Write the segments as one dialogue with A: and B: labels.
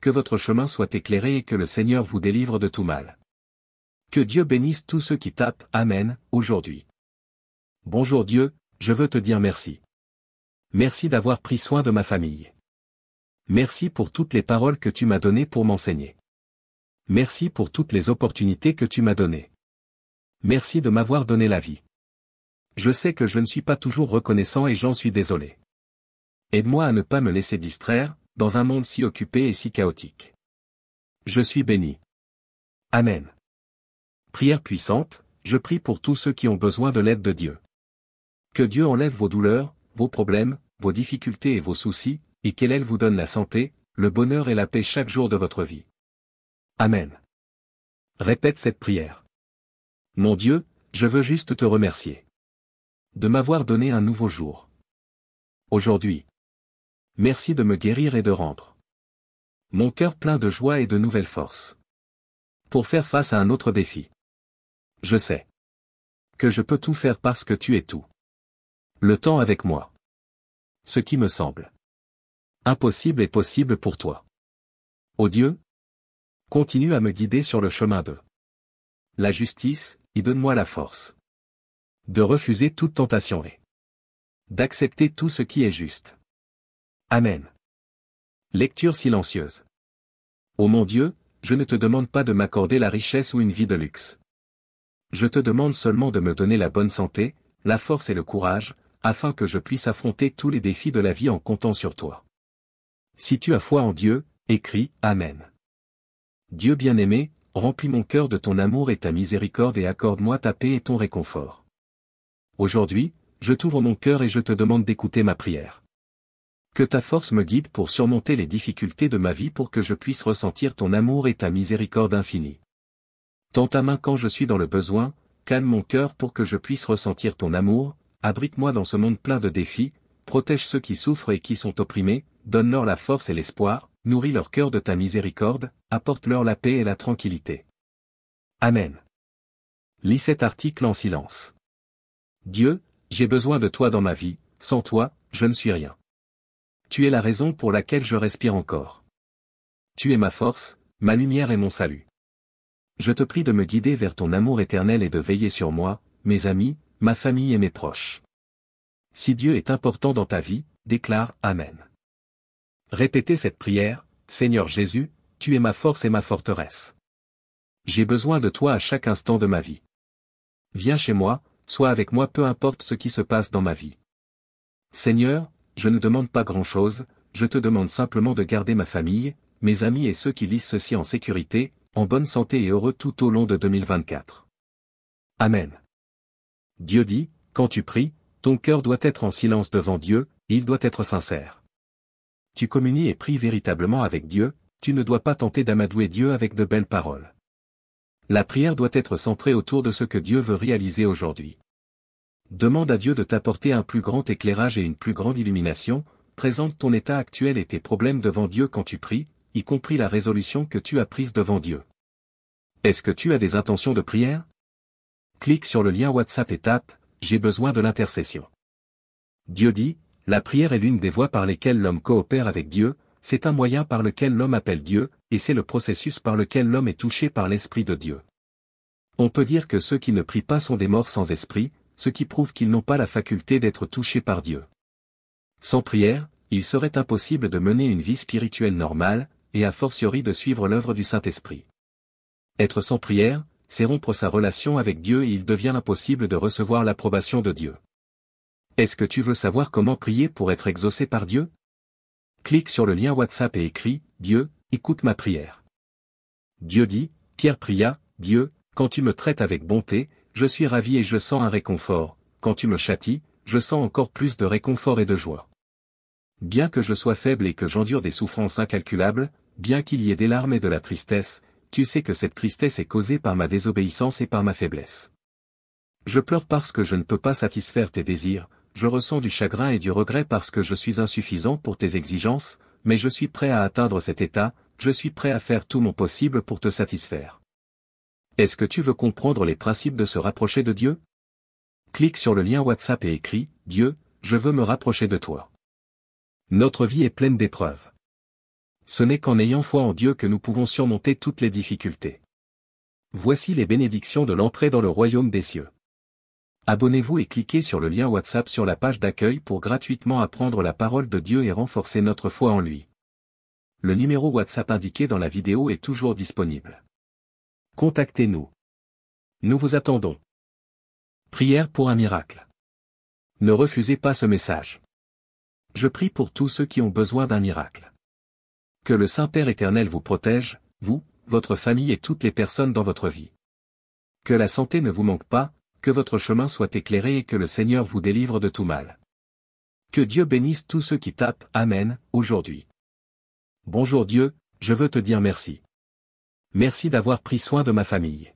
A: que votre chemin soit éclairé et que le Seigneur vous délivre de tout mal. Que Dieu bénisse tous ceux qui tapent « Amen » aujourd'hui. Bonjour Dieu, je veux te dire merci. Merci d'avoir pris soin de ma famille. Merci pour toutes les paroles que tu m'as données pour m'enseigner. Merci pour toutes les opportunités que tu m'as données. Merci de m'avoir donné la vie. Je sais que je ne suis pas toujours reconnaissant et j'en suis désolé. Aide-moi à ne pas me laisser distraire, dans un monde si occupé et si chaotique. Je suis béni. Amen. Prière puissante, je prie pour tous ceux qui ont besoin de l'aide de Dieu. Que Dieu enlève vos douleurs, vos problèmes, vos difficultés et vos soucis, et qu'elle vous donne la santé, le bonheur et la paix chaque jour de votre vie. Amen. Répète cette prière. Mon Dieu, je veux juste te remercier de m'avoir donné un nouveau jour. Aujourd'hui. Merci de me guérir et de rendre mon cœur plein de joie et de nouvelles forces pour faire face à un autre défi. Je sais que je peux tout faire parce que tu es tout le temps avec moi. Ce qui me semble impossible est possible pour toi. Ô Dieu, continue à me guider sur le chemin de la justice, et donne-moi la force de refuser toute tentation et d'accepter tout ce qui est juste. Amen. Lecture silencieuse. Ô mon Dieu, je ne te demande pas de m'accorder la richesse ou une vie de luxe. Je te demande seulement de me donner la bonne santé, la force et le courage, afin que je puisse affronter tous les défis de la vie en comptant sur toi. Si tu as foi en Dieu, écris « Amen ». Dieu bien-aimé, remplis mon cœur de ton amour et ta miséricorde et accorde-moi ta paix et ton réconfort. Aujourd'hui, je t'ouvre mon cœur et je te demande d'écouter ma prière. Que ta force me guide pour surmonter les difficultés de ma vie pour que je puisse ressentir ton amour et ta miséricorde infinie. Tends ta main quand je suis dans le besoin, calme mon cœur pour que je puisse ressentir ton amour, abrite-moi dans ce monde plein de défis, protège ceux qui souffrent et qui sont opprimés, donne-leur la force et l'espoir, nourris leur cœur de ta miséricorde, apporte-leur la paix et la tranquillité. Amen. Lis cet article en silence. Dieu, j'ai besoin de toi dans ma vie, sans toi, je ne suis rien. Tu es la raison pour laquelle je respire encore. Tu es ma force, ma lumière et mon salut. Je te prie de me guider vers ton amour éternel et de veiller sur moi, mes amis, ma famille et mes proches. Si Dieu est important dans ta vie, déclare « Amen ». Répétez cette prière, Seigneur Jésus, tu es ma force et ma forteresse. J'ai besoin de toi à chaque instant de ma vie. Viens chez moi, sois avec moi peu importe ce qui se passe dans ma vie. Seigneur, je ne demande pas grand-chose, je te demande simplement de garder ma famille, mes amis et ceux qui lisent ceci en sécurité, en bonne santé et heureux tout au long de 2024. Amen. Dieu dit, quand tu pries, ton cœur doit être en silence devant Dieu, il doit être sincère. Tu communies et pries véritablement avec Dieu, tu ne dois pas tenter d'amadouer Dieu avec de belles paroles. La prière doit être centrée autour de ce que Dieu veut réaliser aujourd'hui. Demande à Dieu de t'apporter un plus grand éclairage et une plus grande illumination, présente ton état actuel et tes problèmes devant Dieu quand tu pries, y compris la résolution que tu as prise devant Dieu. Est-ce que tu as des intentions de prière? Clique sur le lien WhatsApp et tape « J'ai besoin de l'intercession ». Dieu dit, la prière est l'une des voies par lesquelles l'homme coopère avec Dieu, c'est un moyen par lequel l'homme appelle Dieu, et c'est le processus par lequel l'homme est touché par l'Esprit de Dieu. On peut dire que ceux qui ne prient pas sont des morts sans esprit, ce qui prouve qu'ils n'ont pas la faculté d'être touchés par Dieu. Sans prière, il serait impossible de mener une vie spirituelle normale, et a fortiori de suivre l'œuvre du Saint-Esprit. Être sans prière, c'est rompre sa relation avec Dieu et il devient impossible de recevoir l'approbation de Dieu. Est-ce que tu veux savoir comment prier pour être exaucé par Dieu? Clique sur le lien WhatsApp et écris « Dieu, écoute ma prière ». Dieu dit, Pierre pria, « Dieu, quand tu me traites avec bonté, je suis ravi et je sens un réconfort, quand tu me châties, je sens encore plus de réconfort et de joie. Bien que je sois faible et que j'endure des souffrances incalculables, bien qu'il y ait des larmes et de la tristesse, tu sais que cette tristesse est causée par ma désobéissance et par ma faiblesse. Je pleure parce que je ne peux pas satisfaire tes désirs, je ressens du chagrin et du regret parce que je suis insuffisant pour tes exigences, mais je suis prêt à atteindre cet état, je suis prêt à faire tout mon possible pour te satisfaire. Est-ce que tu veux comprendre les principes de se rapprocher de Dieu? Clique sur le lien WhatsApp et écris « Dieu, je veux me rapprocher de toi ». Notre vie est pleine d'épreuves. Ce n'est qu'en ayant foi en Dieu que nous pouvons surmonter toutes les difficultés. Voici les bénédictions de l'entrée dans le royaume des cieux. Abonnez-vous et cliquez sur le lien WhatsApp sur la page d'accueil pour gratuitement apprendre la parole de Dieu et renforcer notre foi en lui. Le numéro WhatsApp indiqué dans la vidéo est toujours disponible. Contactez-nous. Nous vous attendons. Prière pour un miracle. Ne refusez pas ce message. Je prie pour tous ceux qui ont besoin d'un miracle. Que le Saint-Père éternel vous protège, vous, votre famille et toutes les personnes dans votre vie. Que la santé ne vous manque pas, que votre chemin soit éclairé et que le Seigneur vous délivre de tout mal. Que Dieu bénisse tous ceux qui tapent « Amen » aujourd'hui. Bonjour Dieu, je veux te dire merci. Merci d'avoir pris soin de ma famille.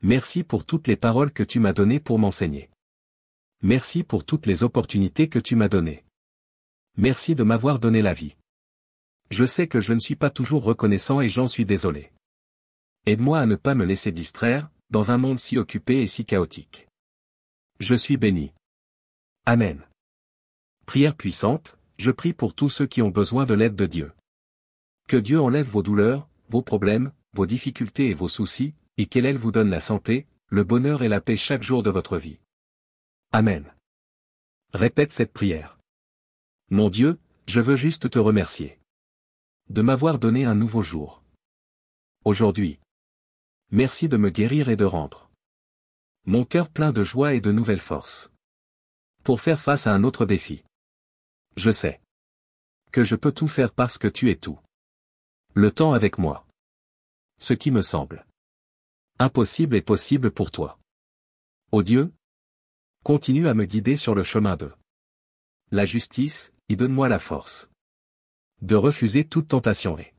A: Merci pour toutes les paroles que tu m'as données pour m'enseigner. Merci pour toutes les opportunités que tu m'as données. Merci de m'avoir donné la vie. Je sais que je ne suis pas toujours reconnaissant et j'en suis désolé. Aide-moi à ne pas me laisser distraire, dans un monde si occupé et si chaotique. Je suis béni. Amen. Prière puissante, je prie pour tous ceux qui ont besoin de l'aide de Dieu. Que Dieu enlève vos douleurs, vos problèmes, vos difficultés et vos soucis, et qu'elle vous donne la santé, le bonheur et la paix chaque jour de votre vie. Amen. Répète cette prière. Mon Dieu, je veux juste te remercier de m'avoir donné un nouveau jour. Aujourd'hui. Merci de me guérir et de rendre mon cœur plein de joie et de nouvelles forces pour faire face à un autre défi. Je sais que je peux tout faire parce que tu es tout le temps avec moi. Ce qui me semble impossible est possible pour toi. Ô Dieu, continue à me guider sur le chemin de la justice, et donne-moi la force de refuser toute tentation et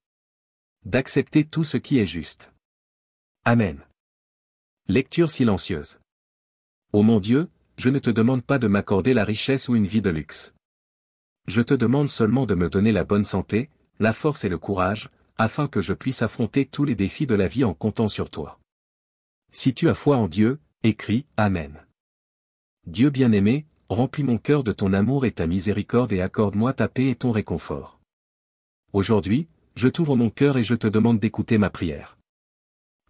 A: d'accepter tout ce qui est juste. Amen. Lecture silencieuse. Ô mon Dieu, je ne te demande pas de m'accorder la richesse ou une vie de luxe. Je te demande seulement de me donner la bonne santé, la force et le courage, afin que je puisse affronter tous les défis de la vie en comptant sur toi. Si tu as foi en Dieu, écris « Amen ». Dieu bien-aimé, remplis mon cœur de ton amour et ta miséricorde et accorde-moi ta paix et ton réconfort. Aujourd'hui, je t'ouvre mon cœur et je te demande d'écouter ma prière.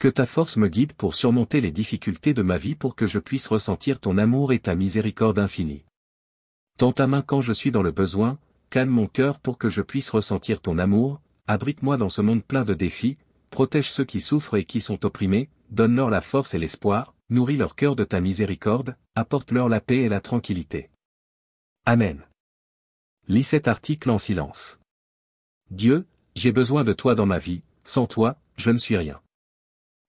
A: Que ta force me guide pour surmonter les difficultés de ma vie pour que je puisse ressentir ton amour et ta miséricorde infinie. Tends ta main quand je suis dans le besoin, calme mon cœur pour que je puisse ressentir ton amour, abrite-moi dans ce monde plein de défis, protège ceux qui souffrent et qui sont opprimés, donne-leur la force et l'espoir, nourris leur cœur de ta miséricorde, apporte-leur la paix et la tranquillité. Amen. Lis cet article en silence. Dieu, j'ai besoin de toi dans ma vie, sans toi, je ne suis rien.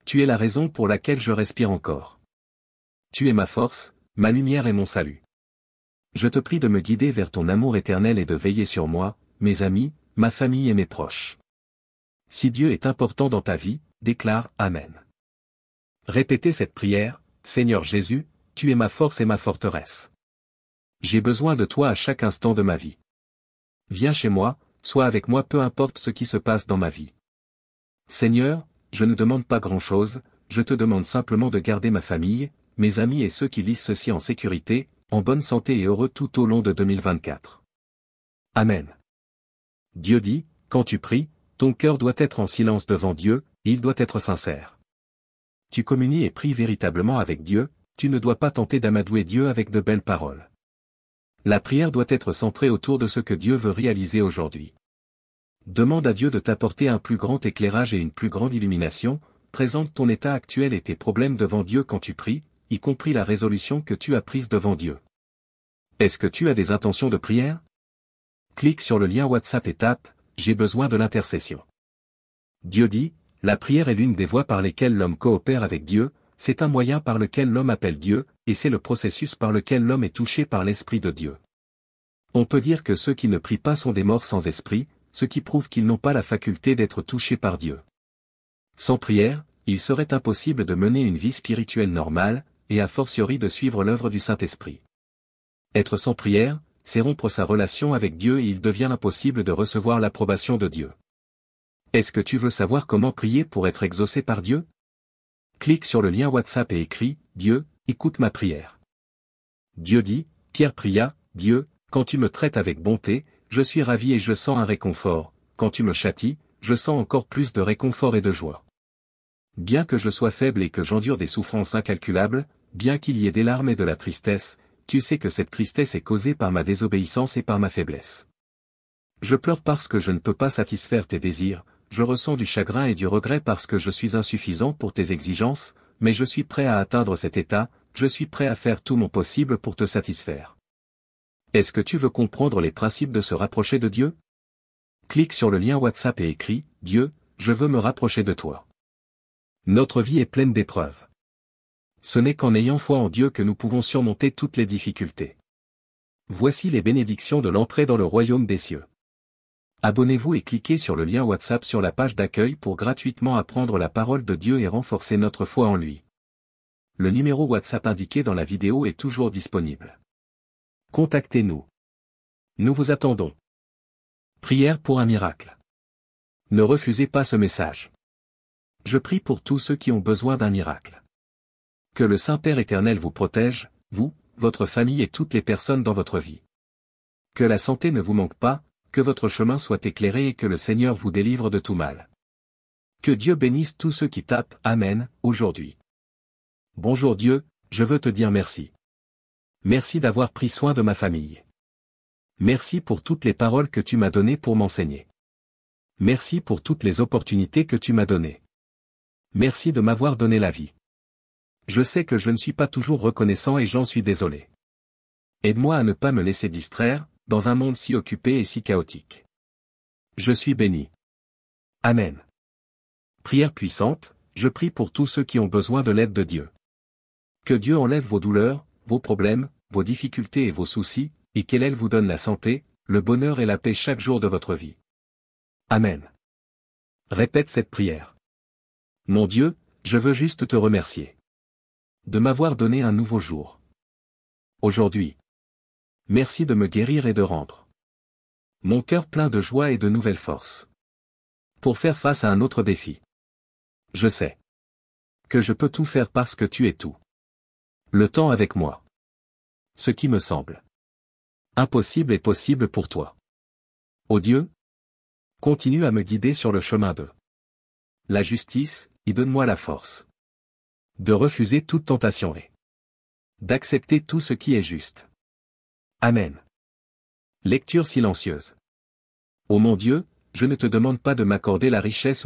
A: Tu es la raison pour laquelle je respire encore. Tu es ma force, ma lumière et mon salut. Je te prie de me guider vers ton amour éternel et de veiller sur moi, mes amis, ma famille et mes proches. Si Dieu est important dans ta vie, déclare « Amen ». Répétez cette prière, Seigneur Jésus, tu es ma force et ma forteresse. J'ai besoin de toi à chaque instant de ma vie. Viens chez moi, sois avec moi peu importe ce qui se passe dans ma vie. Seigneur, je ne demande pas grand-chose, je te demande simplement de garder ma famille, mes amis et ceux qui lisent ceci en sécurité, en bonne santé et heureux tout au long de 2024. Amen. Dieu dit, quand tu pries, ton cœur doit être en silence devant Dieu, il doit être sincère. Tu communies et pries véritablement avec Dieu, tu ne dois pas tenter d'amadouer Dieu avec de belles paroles. La prière doit être centrée autour de ce que Dieu veut réaliser aujourd'hui. Demande à Dieu de t'apporter un plus grand éclairage et une plus grande illumination, présente ton état actuel et tes problèmes devant Dieu quand tu pries, y compris la résolution que tu as prise devant Dieu. Est-ce que tu as des intentions de prière? Clique sur le lien WhatsApp et tape « J'ai besoin de l'intercession ». Dieu dit, la prière est l'une des voies par lesquelles l'homme coopère avec Dieu, c'est un moyen par lequel l'homme appelle Dieu, et c'est le processus par lequel l'homme est touché par l'Esprit de Dieu. On peut dire que ceux qui ne prient pas sont des morts sans esprit, ce qui prouve qu'ils n'ont pas la faculté d'être touchés par Dieu. Sans prière, il serait impossible de mener une vie spirituelle normale, et a fortiori de suivre l'œuvre du Saint-Esprit. Être sans prière, c'est rompre sa relation avec Dieu et il devient impossible de recevoir l'approbation de Dieu. Est-ce que tu veux savoir comment prier pour être exaucé par Dieu? Clique sur le lien WhatsApp et écris « Dieu, écoute ma prière ». Dieu dit, Pierre pria, « Dieu, quand tu me traites avec bonté, je suis ravi et je sens un réconfort, quand tu me châties, je sens encore plus de réconfort et de joie. Bien que je sois faible et que j'endure des souffrances incalculables, bien qu'il y ait des larmes et de la tristesse, tu sais que cette tristesse est causée par ma désobéissance et par ma faiblesse. Je pleure parce que je ne peux pas satisfaire tes désirs, je ressens du chagrin et du regret parce que je suis insuffisant pour tes exigences, mais je suis prêt à atteindre cet état, je suis prêt à faire tout mon possible pour te satisfaire. Est-ce que tu veux comprendre les principes de se rapprocher de Dieu? Clique sur le lien WhatsApp et écris « Dieu, je veux me rapprocher de toi ». Notre vie est pleine d'épreuves. Ce n'est qu'en ayant foi en Dieu que nous pouvons surmonter toutes les difficultés. Voici les bénédictions de l'entrée dans le royaume des cieux. Abonnez-vous et cliquez sur le lien WhatsApp sur la page d'accueil pour gratuitement apprendre la parole de Dieu et renforcer notre foi en lui. Le numéro WhatsApp indiqué dans la vidéo est toujours disponible. Contactez-nous. Nous vous attendons. Prière pour un miracle. Ne refusez pas ce message. Je prie pour tous ceux qui ont besoin d'un miracle. Que le Saint-Père éternel vous protège, vous, votre famille et toutes les personnes dans votre vie. Que la santé ne vous manque pas, que votre chemin soit éclairé et que le Seigneur vous délivre de tout mal. Que Dieu bénisse tous ceux qui tapent « Amen » aujourd'hui. Bonjour Dieu, je veux te dire merci. Merci d'avoir pris soin de ma famille. Merci pour toutes les paroles que tu m'as données pour m'enseigner. Merci pour toutes les opportunités que tu m'as données. Merci de m'avoir donné la vie. Je sais que je ne suis pas toujours reconnaissant et j'en suis désolé. Aide-moi à ne pas me laisser distraire, dans un monde si occupé et si chaotique. Je suis béni. Amen. Prière puissante, je prie pour tous ceux qui ont besoin de l'aide de Dieu. Que Dieu enlève vos douleurs, vos problèmes, vos difficultés et vos soucis, et qu'elle vous donne la santé, le bonheur et la paix chaque jour de votre vie. Amen. Répète cette prière. Mon Dieu, je veux juste te remercier de m'avoir donné un nouveau jour. Aujourd'hui. Merci de me guérir et de rendre mon cœur plein de joie et de nouvelles forces. Pour faire face à un autre défi. Je sais que je peux tout faire parce que tu es tout. Le temps avec moi. Ce qui me semble impossible est possible pour toi. Ô Dieu, continue à me guider sur le chemin de la justice, et donne-moi la force de refuser toute tentation et d'accepter tout ce qui est juste. Amen. Lecture silencieuse. Ô mon Dieu, je ne te demande pas de m'accorder la richesse ou